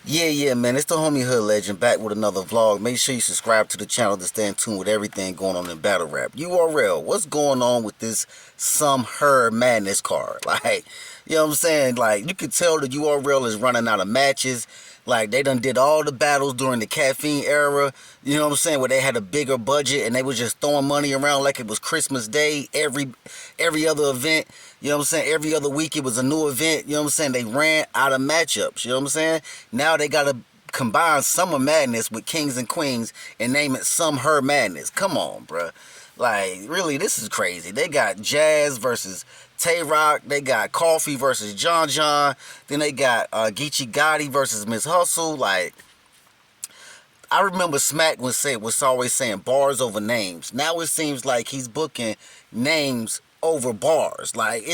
Yeah, man. It's the homie Hood Legend back with another vlog. Make sure you subscribe to the channel to stay in tune with everything going on in battle rap. URL, what's going on with this SumHer Madness card? Like, you know what I'm saying? Like, you can tell the URL is running out of matches. Like, they done did all the battles during the caffeine era. You know what I'm saying? Where they had a bigger budget and they was just throwing money around like it was Christmas Day. Every other event. You know what I'm saying? Every other week it was a new event. You know what I'm saying? They ran out of matchups. You know what I'm saying? Now they got to combine Summer Madness with Kings and Queens and name it SumHer Madness. Come on, bruh. Like, really, this is crazy. They got Jazz versus Tay Rock. They got Coffee versus John John. Then they got Geechi Gotti versus Miss Hustle. Like, I remember Smack was always saying bars over names. Now it seems like he's booking names over bars. Like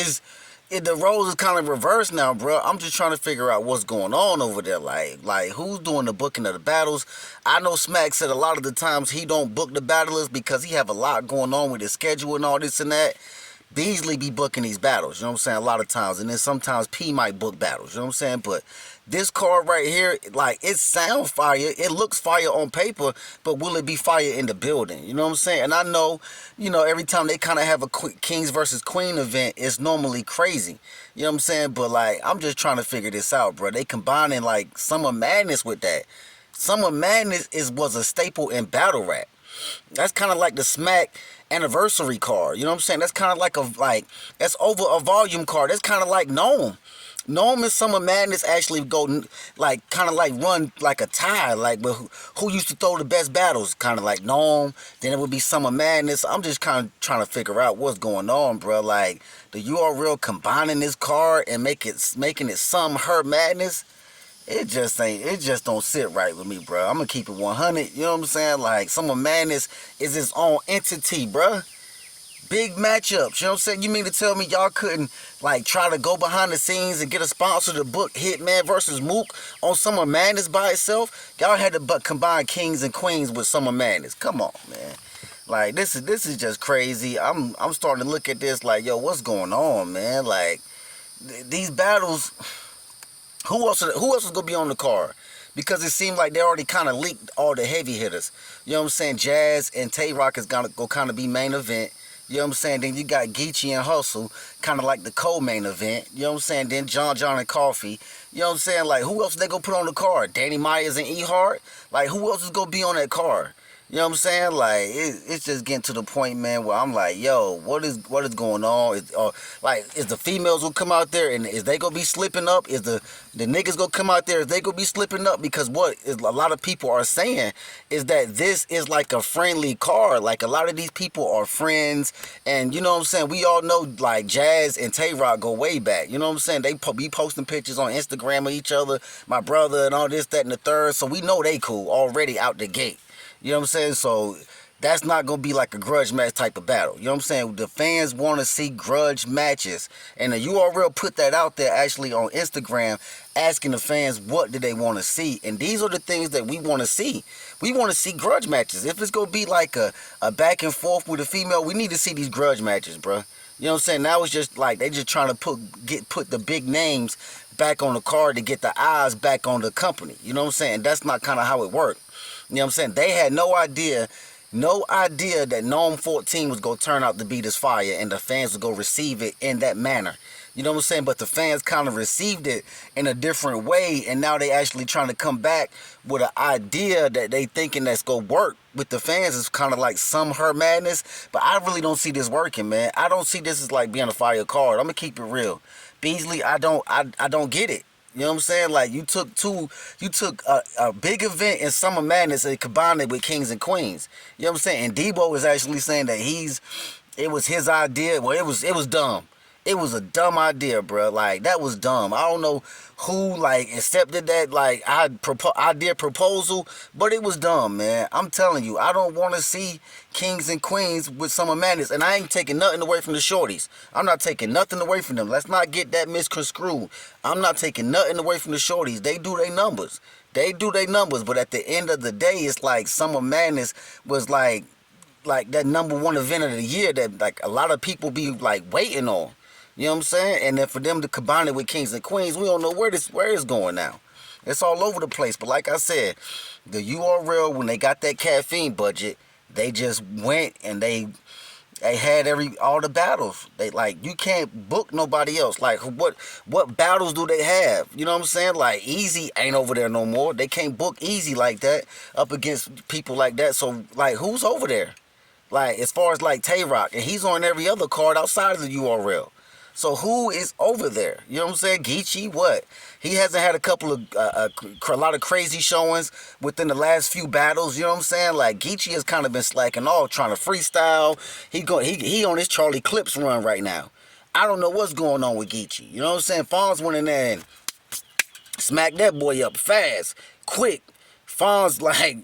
the roles is kind of reversed now, bro. I'm just trying to figure out what's going on over there. Like who's doing the booking of the battles? I know Smack said a lot of the times he don't book the battlers because he have a lot going on with his schedule and all this and that. Beasley be booking these battles, you know what I'm saying, a lot of times. And then sometimes P might book battles, you know what I'm saying? But this card right here, like, it sounds fire. It looks fire on paper, but will it be fire in the building? You know what I'm saying? And I know, every time they kind of have a Kings versus Queen event, it's normally crazy. You know what I'm saying? But, like, I'm just trying to figure this out, bro. They combining, like, Summer Madness with that. Summer Madness was a staple in battle rap. That's kind of like the Smack anniversary card. You know what I'm saying? That's kind of that's over a volume card. That's kind of like Gnome. Gnome and Summer Madness actually go like kind of like run like a tie. Like, but who used to throw the best battles? Kind of like Gnome. Then it would be Summer Madness. I'm just kind of trying to figure out what's going on, bro. Like the URL combining this card and making it SumHer Madness. It just don't sit right with me, bro. I'm gonna keep it 100. You know what I'm saying? Like, Summer Madness is its own entity, bro. Big matchups. You know what I'm saying? You mean to tell me y'all couldn't, like, try to go behind the scenes and get a sponsor to book Hitman versus Mook on Summer Madness by itself? Y'all had to combine Kings and Queens with Summer Madness. Come on, man. Like, this is just crazy. I'm starting to look at this like, yo, what's going on, man? Like, these battles. Who else is gonna be on the card? Because it seemed like they already kind of leaked all the heavy hitters. You know what I'm saying? Jazz and Tay Rock is gonna go kind of be main event. You know what I'm saying? Then you got Geechi and Hustle, kind of like the co-main event. You know what I'm saying? Then John John and Coffee. You know what I'm saying? Like, who else they gonna put on the card? Danny Myers and E Hart? Like, who else is gonna be on that card? You know what I'm saying? Like, it's just getting to the point, man, where I'm like, yo, what is going on? Is the females gonna come out there and is they gonna be slipping up? Is the niggas gonna come out there? Is they gonna be slipping up? Because what is a lot of people are saying is that this is like a friendly card. Like, a lot of these people are friends, and you know what I'm saying? We all know, like, Jazz and Tay Rock go way back. You know what I'm saying? They be posting pictures on Instagram of each other, my brother, and all this, that, and the third. So we know they cool already out the gate. You know what I'm saying? So that's not going to be like a grudge match type of battle. You know what I'm saying? The fans want to see grudge matches. And the URL put that out there actually on Instagram, asking the fans what do they want to see. And these are the things that we want to see. We want to see grudge matches. If it's going to be like a back and forth with a female, we need to see these grudge matches, bro. You know what I'm saying? Now it's just like they just trying to put the big names back on the card to get the eyes back on the company. You know what I'm saying? That's not kind of how it worked. You know what I'm saying? They had no idea that Gnome 14 was going to turn out to be this fire and the fans would go receive it in that manner. You know what I'm saying? But the fans kind of received it in a different way, and now they actually trying to come back with an idea that they thinking that's going to work with the fans. Is kind of like SumHer Madness, but I really don't see this working, man. I don't see this as like being a fire card. I'm going to keep it real. Beasley, I don't get it. You know what I'm saying? Like, you took a big event in Summer Madness and combined it with Kings and Queens. You know what I'm saying? And Debo is actually saying that it was his idea. Well, it was dumb. It was a dumb idea, bro. Like, that was dumb. I don't know who, like, accepted that, like, idea proposal, but it was dumb, man. I'm telling you, I don't want to see Kings and Queens with Summer Madness, and I ain't taking nothing away from the shorties. I'm not taking nothing away from them. Let's not get that misconstrued. I'm not taking nothing away from the shorties. They do their numbers. They do their numbers, but at the end of the day, it's like Summer Madness was like that #1 event of the year that, like, a lot of people be, like, waiting on. You know what I'm saying? And then for them to combine it with Kings and Queens, we don't know where it's going now. It's all over the place. But like I said, the URL, when they got that caffeine budget, they just went and they had all the battles. They like, you can't book nobody else. Like what battles do they have? You know what I'm saying? Like Eazy ain't over there no more. They can't book Eazy like that up against people like that. So like, who's over there? Like, as far as like Tay Rock, and he's on every other card outside of the URL. So who is over there? You know what I'm saying? Geechi, what? He hasn't had a lot of crazy showings within the last few battles. You know what I'm saying? Like, Geechi has kind of been slacking off, trying to freestyle. He on his Charlie Clips run right now. I don't know what's going on with Geechi. You know what I'm saying? Fonz went in there and smacked that boy up fast, quick. Fonz, like,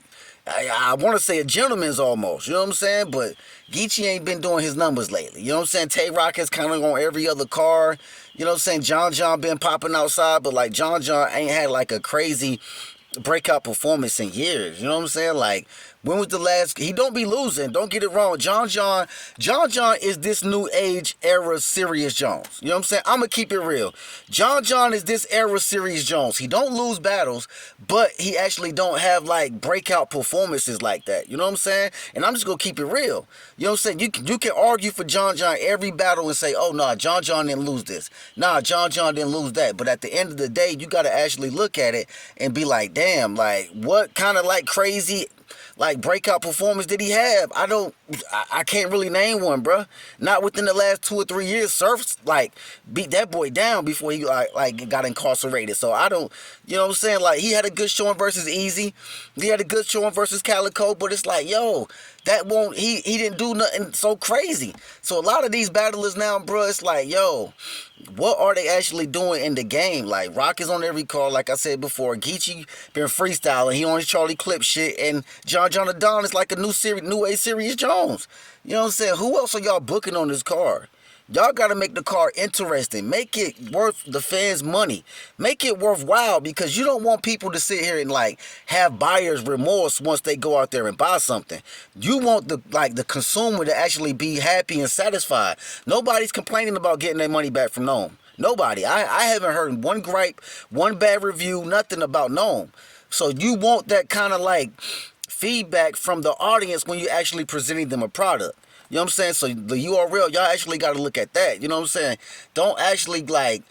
I want to say a gentleman's almost, you know what I'm saying? But Geechi ain't been doing his numbers lately. You know what I'm saying? Tay Rock is kind of on every other car. You know what I'm saying? John been popping outside, but like John ain't had like a crazy breakout performance in years. You know what I'm saying? Like, when was the last? He don't be losing. Don't get it wrong. John is this new age era Serious Jones. You know what I'm saying? I'm gonna keep it real. John is this era Serious Jones. He don't lose battles, but he actually don't have like breakout performances like that. You know what I'm saying? And I'm just gonna keep it real. You know what I'm saying? You can argue for John every battle and say, oh nah, John didn't lose this. Nah, John didn't lose that. But at the end of the day, you gotta actually look at it and be like, damn, like what kind of like crazy like breakout performance did he have? I can't really name one, bruh. Not within the last 2 or 3 years. Surf's like beat that boy down before he like got incarcerated. So I don't, you know what I'm saying? Like, he had a good showing versus Eazy. He had a good showing versus Calico, but it's like, yo, that won't, he didn't do nothing so crazy. So a lot of these battlers now, bruh, it's like, yo, what are they actually doing in the game? Like, Rock is on every call, like I said before. Geechi been freestyling. He on his Charlie Clip shit. And John the Don is like a new age Serious Jones. You know what I'm saying? Who else are y'all booking on this card? Y'all got to make the card interesting. Make it worth the fans' money. Make it worthwhile, because you don't want people to sit here and like have buyer's remorse once they go out there and buy something. You want the consumer to actually be happy and satisfied. Nobody's complaining about getting their money back from Gnome. Nobody. I haven't heard one gripe, one bad review, nothing about Gnome. So you want that kind of like feedback from the audience when you're actually presenting them a product. You know what I'm saying? So the URL, y'all actually got to look at that. You know what I'm saying? Don't actually like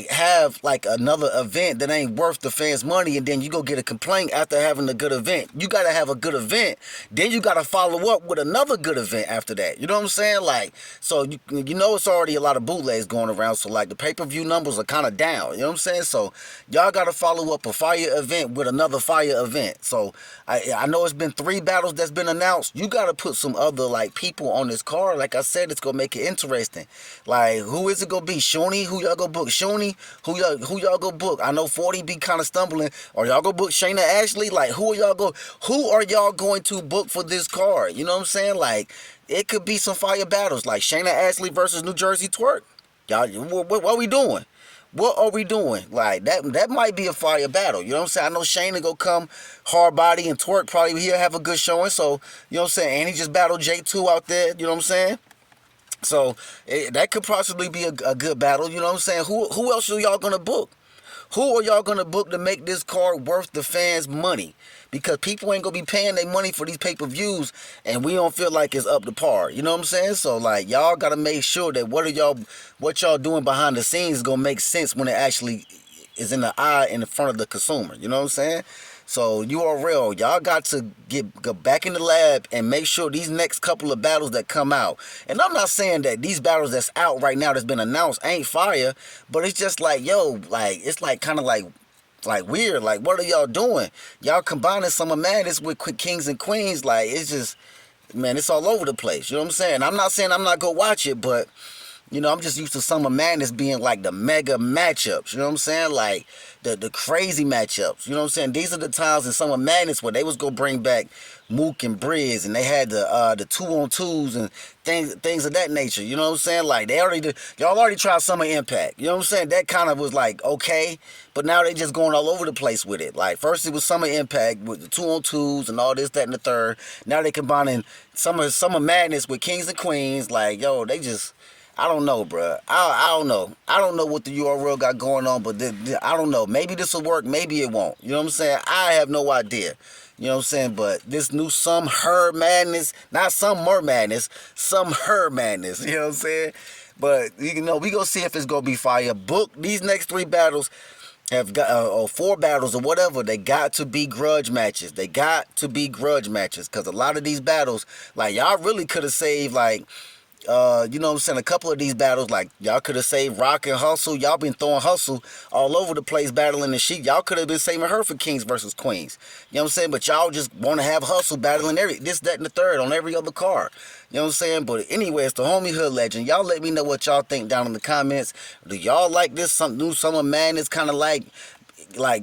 have like another event that ain't worth the fans' money, and then you go get a complaint after having a good event. You gotta have a good event, then you gotta follow up with another good event after that. You know what I'm saying? Like, so you know it's already a lot of bootlegs going around, so like the pay-per-view numbers are kind of down. You know what I'm saying? So y'all gotta follow up a fire event with another fire event. So I know it's been 3 battles that's been announced. You gotta put some other like people on this card. Like I said, it's gonna make it interesting. Like, who is it gonna be? Shoney? Who y'all gonna book? Shoney? Who y'all go book? I know 40 be kind of stumbling. Or y'all go book Shayna Ashley? Like, who are y'all going to book for this card? You know what I'm saying? Like, it could be some fire battles, like Shayna Ashley versus New Jersey Twerk. Y'all, what are we doing? What are we doing? Like, that might be a fire battle. You know what I'm saying? I know Shayna go come hard body, and Twerk probably he'll have a good showing. So, you know what I'm saying? And he just battled J2 out there. You know what I'm saying? So that could possibly be a good battle. You know what I'm saying? Who else are y'all gonna book? Who are y'all gonna book to make this card worth the fans' money? Because people ain't gonna be paying their money for these pay-per-views, and we don't feel like it's up to par. You know what I'm saying? So like, y'all gotta make sure that what y'all doing behind the scenes is gonna make sense when it actually is in the eye in the front of the consumer. You know what I'm saying? So URL, y'all got to go back in the lab and make sure these next couple of battles that come out. And I'm not saying that these battles that's out right now that's been announced ain't fire, but it's just like, yo, like, it's like kind of like weird. Like, what are y'all doing? Y'all combining SumHer Madness with Kings and Queens. Like, it's just, man, it's all over the place. You know what I'm saying? I'm not saying I'm not gonna watch it, but you know, I'm just used to SumHer Madness being like the mega matchups. You know what I'm saying? Like the crazy matchups. You know what I'm saying? These are the times in SumHer Madness where they was gonna bring back Mook and Briz, and they had the 2-on-2s and things of that nature. You know what I'm saying? Like, y'all already tried Summer Impact. You know what I'm saying? That kind of was like okay, but now they just going all over the place with it. Like, first it was Summer Impact with the 2-on-2s and all this, that, and the third. Now they combining SumHer Madness with Kings and Queens. Like, yo, they just, I don't know, bruh. I don't know. I don't know what the URL got going on, but I don't know. Maybe this will work. Maybe it won't. You know what I'm saying? I have no idea. You know what I'm saying? But this new SumHer Madness, not SumHer Madness, SumHer Madness. You know what I'm saying? But you know, we gonna see if it's gonna be fire. Book these next 3 battles have got or 4 battles or whatever. They got to be grudge matches. They got to be grudge matches because a lot of these battles, like y'all really could have saved like. You know what I'm saying? A couple of these battles, like y'all could have saved Rock and Hustle. Y'all been throwing Hustle all over the place battling the Sheik. Y'all could have been saving her for Kings versus Queens. You know what I'm saying? But y'all just want to have Hustle battling every this, that, and the third on every other card. You know what I'm saying? But anyway, it's the homie Hood Legend. Y'all let me know what y'all think down in the comments. Do y'all like this some new Summer Madness kind of like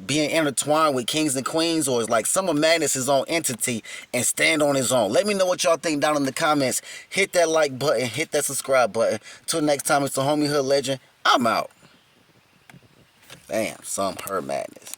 being intertwined with Kings and Queens, or is like Summer Madness his own entity and stand on his own? Let me know what y'all think down in the comments. Hit that like button, hit that subscribe button. Till next time, it's the homie Hood Legend. I'm out. Damn, SumHer Madness.